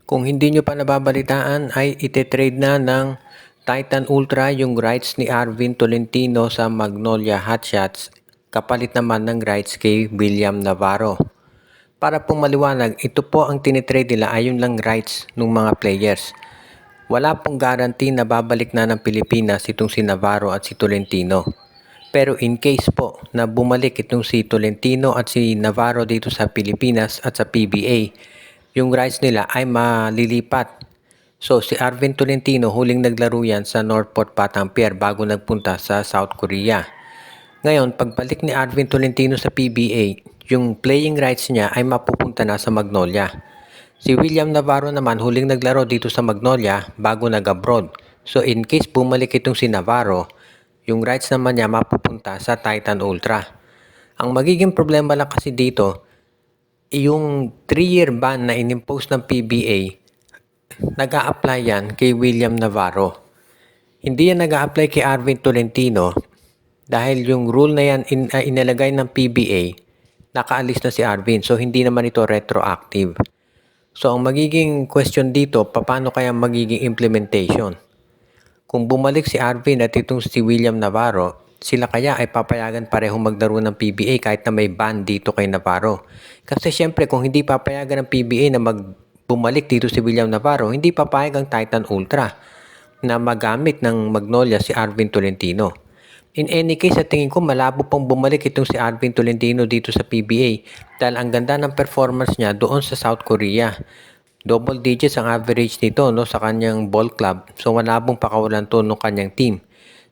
Kung hindi nyo pa nababalitaan ay ite-trade na ng Titan Ultra yung rights ni Arvin Tolentino sa Magnolia Hotshots kapalit naman ng rights kay William Navarro. Para pong maliwanag, ito po ang tinitrade nila ay yun lang rights ng mga players. Wala pong guarantee na babalik na ng Pilipinas itong si Navarro at si Tolentino. Pero in case po na bumalik itong si Tolentino at si Navarro dito sa Pilipinas at sa PBA, yung rights nila ay malilipat. So si Arvin Tolentino huling naglaro yan sa Northport Patang Pier bago nagpunta sa South Korea. Ngayon, pagbalik ni Arvin Tolentino sa PBA, yung playing rights niya ay mapupunta na sa Magnolia. Si William Navarro naman huling naglaro dito sa Magnolia bago nag-abroad. So in case bumalik itong si Navarro, yung rights naman niya mapupunta sa Titan Ultra. Ang magiging problema lang kasi dito, yung 3-year ban na inimpose ng PBA, nag-a-apply yan kay William Navarro. Hindi yan nag-a-apply kay Arvin Tolentino dahil yung rule na yan inilagay ng PBA, nakaalis na si Arvin. So hindi naman ito retroactive. So ang magiging question dito, paano kaya magiging implementation? Kung bumalik si Arvin at itong si William Navarro, sila kaya ay papayagan parehong maglaro ng PBA kahit na may ban dito kay Navarro. Kasi syempre kung hindi papayagan ng PBA na bumalik dito si William Navarro, hindi papayag ang Titan Ultra na magamit ng Magnolia si Arvin Tolentino. In any case, sa tingin ko malabo pong bumalik itong si Arvin Tolentino dito sa PBA dahil ang ganda ng performance niya doon sa South Korea. Double digits ang average nito sa kanyang ball club. So malabong pakawalan to ng kanyang team.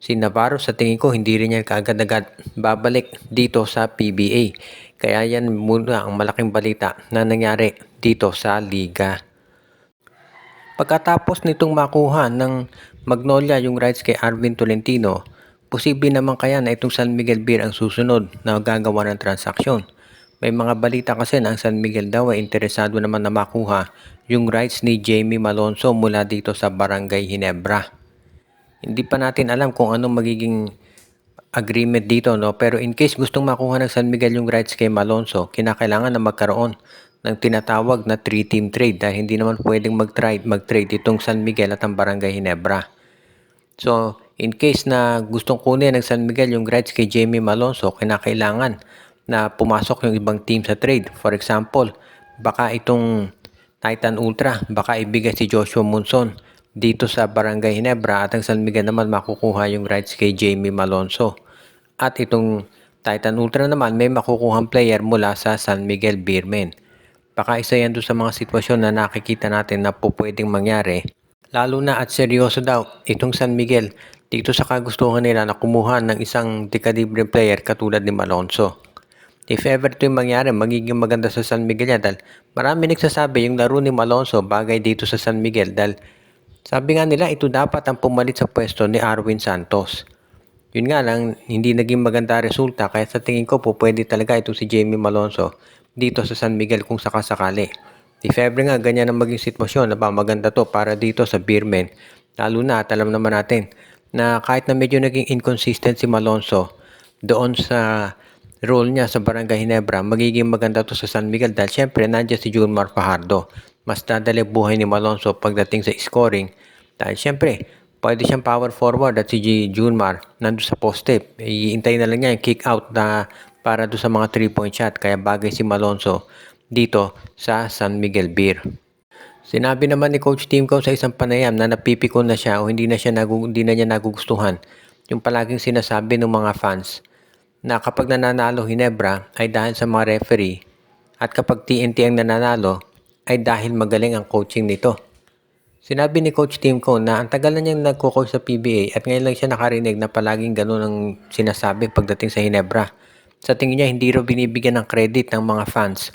Si Navarro sa tingin ko hindi rin yan kaagad-agad babalik dito sa PBA. Kaya yan muna ang malaking balita na nangyari dito sa liga. Pagkatapos nitong makuha ng Magnolia yung rights kay Arvin Tolentino, posible naman kaya na itong San Miguel Beer ang susunod na gagawa ng transaksyon. May mga balita kasi na ang San Miguel daw ay interesado naman na makuha yung rights ni Jamie Malonzo mula dito sa Barangay Ginebra. Hindi pa natin alam kung anong magiging agreement dito, pero in case gustong makuha ng San Miguel yung rights kay Malonzo, kinakailangan na magkaroon ng tinatawag na 3-team trade dahil hindi naman pwedeng mag-trade itong San Miguel at ang Barangay Ginebra. So, in case na gustong kunin ng San Miguel yung rights kay Jamie Malonzo, kinakailangan na pumasok yung ibang team sa trade. For example, baka itong Titan Ultra, baka ibigay si Joshua Monson dito sa Barangay Ginebra at ang San Miguel naman makukuha yung rights kay Jamie Malonzo. At itong Titan Ultra naman may makukuhang player mula sa San Miguel Beermen. Baka isa yan doon sa mga sitwasyon na nakikita natin na po pwedeng mangyari. Lalo na at seryoso daw itong San Miguel dito sa kagustuhan nila na kumuha ng isang dekalibre player katulad ni Malonzo. If ever ito yung mangyari, magiging maganda sa San Miguel yan dahil marami nagsasabi yung laro ni Malonzo bagay dito sa San Miguel dahil sabi nga nila ito dapat ang pumalit sa pwesto ni Arwin Santos. Yun nga lang, hindi naging maganda resulta kaya sa tingin ko po pwede talaga ito si Jamie Malonzo dito sa San Miguel kung sakasakali. If ever nga ganyan ang maging sitwasyon na maganda to para dito sa Beermen, lalo na at alam naman natin na kahit na medyo naging inconsistent si Malonzo doon sa role niya sa Barangay Ginebra, magiging maganda to sa San Miguel dahil syempre nandiyan si Junmar Fajardo. Mas dadali buhay ni Malonzo pagdating sa scoring dahil syempre pwede siyang power forward at si Junmar nandun sa poste. Iintay na lang niya yung kick out na para doon sa mga 3-point shot kaya bagay si Malonzo dito sa San Miguel Beer. Sinabi naman ni Coach Timko sa isang panayam na napipikon na siya o hindi na niya nagugustuhan yung palaging sinasabi ng mga fans na kapag nananalo Ginebra ay dahil sa mga referee at kapag TNT ang nananalo ay dahil magaling ang coaching nito. Sinabi ni Coach Timko na ang tagal na niyang nagko-coach sa PBA at ngayon lang siya nakarinig na palaging ganun ang sinasabi pagdating sa Ginebra. Sa tingin niya, hindi raw binibigyan ng credit ng mga fans.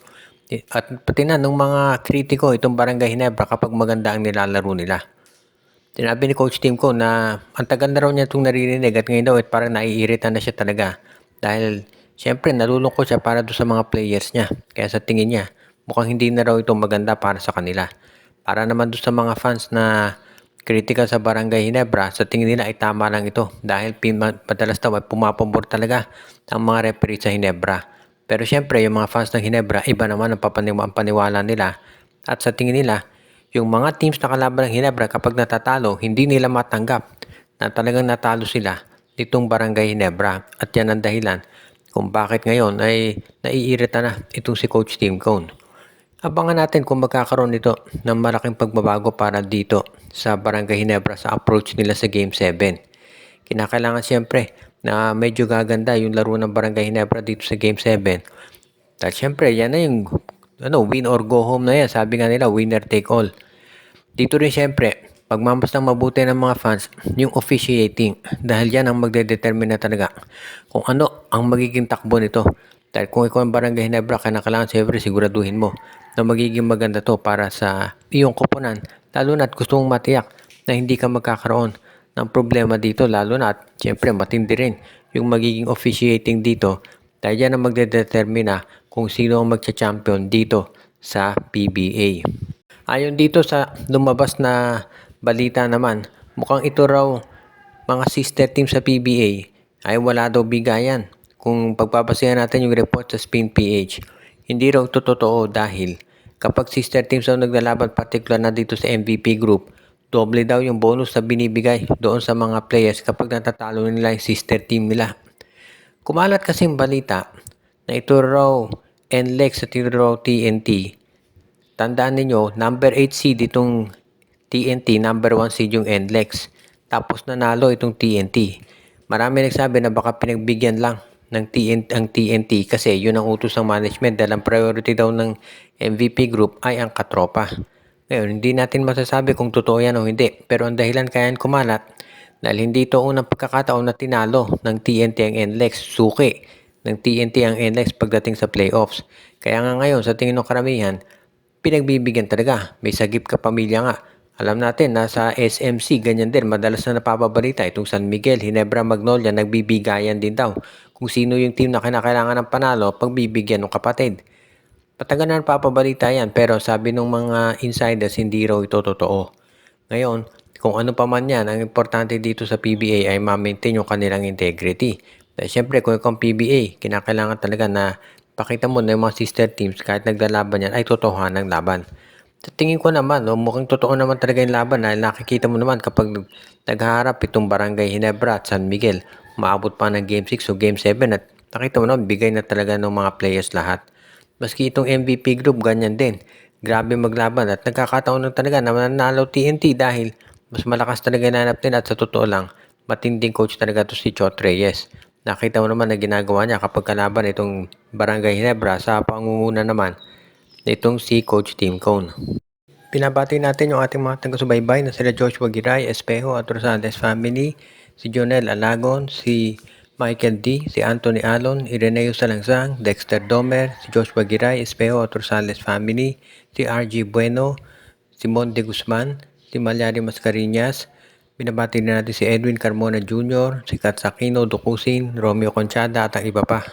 At pati na ng mga kritiko itong Barangay Ginebra kapag maganda ang nilalaro nila. Sinabi ni Coach Timko na ang tagal na raw niya itong naririnig at ngayon daw at parang naiirita na siya talaga. Dahil syempre nalulungkot siya para doon sa mga players niya. Kaya sa tingin niya, mukhang hindi na raw ito maganda para sa kanila. Para naman doon sa mga fans na critical sa Barangay Ginebra, sa tingin nila ay tama lang ito dahil madalas daw ay pumapabor talaga ang mga referee sa Ginebra. Pero syempre yung mga fans ng Ginebra, iba naman ang paniwala nila at sa tingin nila, Yung mga teams na kalaban ng Ginebra kapag natatalo, hindi nila matanggap na talagang natalo sila nitong Barangay Ginebra. At yan ang dahilan kung bakit ngayon ay naiirita na itong si Coach Tim Cone. Abangan natin kung magkakaroon nito ng malaking pagbabago para dito sa Barangay Ginebra sa approach nila sa Game 7. Kinakailangan siyempre na medyo gaganda yung laro ng Barangay Ginebra dito sa Game 7. Dahil siyempre yan na yung win or go home na yan. Sabi nga nila, winner take all. Dito rin siyempre, pagmamastang mabuti ng mga fans, yung officiating. Dahil yan ang magdedetermine na talaga kung ano ang magiging takbo nito. Dahil kung ikaw ang Barangay Ginebra, kailangan siyempre siguraduhin mo na magiging maganda to para sa iyong koponan. Lalo na at gusto mong matiyak na hindi ka magkakaroon ng problema dito. Lalo na at siyempre matindi rin yung magiging officiating dito. Dahil yan ang magdedetermine kung sino ang magcha-champion dito sa PBA. Ayon dito sa lumabas na balita naman, mukhang ito raw mga sister team sa PBA ay wala daw bigayan. Kung pagbabasehan natin yung report sa Spin PH, hindi raw ito totoo dahil kapag sister teams daw naglalaban, particular na dito sa MVP group, doble daw yung bonus na binibigay doon sa mga players kapag natatalo nila yung sister team nila. Kumalat kasing balita na ito raw NLEX at ito raw TNT. Tandaan ninyo, number 8 seed itong TNT, number 1 seed yung NLEX. Tapos nanalo itong TNT. Marami nagsabi na baka pinagbigyan lang ng TNT kasi yun ang utos ng management dahil ang priority daw ng MVP group ay ang katropa. Ngayon, hindi natin masasabi kung totoo yan o hindi. Pero ang dahilan kaya kumalat dahil hindi ito unang pagkakataon na tinalo ng TNT ang NLEX. Suki ng TNT ang NLEX pagdating sa playoffs. Kaya nga ngayon, sa tingin ng karamihan, pinagbibigyan talaga. May sagip ka pamilya nga. Alam natin na sa SMC, ganyan din. Madalas na napapabalita itong San Miguel, Ginebra, Magnolia, nagbibigayan din daw. Kung sino yung team na kinakailangan ng panalo, pagbibigyan ng kapatid. Patagal na napapabalita yan, pero sabi ng mga insiders, hindi raw ito totoo. Ngayon, kung ano pa man yan, ang importante dito sa PBA ay ma-maintain yung kanilang integrity. Dahil syempre, kung ikaw PBA, kinakailangan talaga na pakita mo na yung mga sister teams kahit naglalaban yan ay totohanan ng laban. Sa tingin ko naman, mukhang totoo naman talaga yung laban dahil nakikita mo naman kapag naghaharap itong Barangay Ginebra at San Miguel, maabot pa ng Game 6 o Game 7 at nakita mo naman, bigay na talaga ng mga players lahat. Maski itong MVP group, ganyan din. Grabe maglaban at nagkakataon lang talaga na mananalo TNT dahil mas malakas talaga nanap nila at sa totoo lang, matinding coach talaga to si Chot Reyes. Nakita mo naman na ginagawa niya kapag kalaban itong Barangay Ginebra sa pangunguna naman nitong si Coach Tim Cone. Pinabati natin yung ating mga taga-subaybay na sila Joshua Giray, Espejo at Rosales family, si Jonel Alagon, si Michael D., si Anthony Alon, Ireneo Salangsang, Dexter Domer, si Joshua Giray, Espejo at Rosales family, si RG Bueno, si Monde Guzman, si Malyari Mascarinas. Binabati na natin si Edwin Carmona Jr., si Kat Sakino Dukusin, Romeo Conchada at ang iba pa.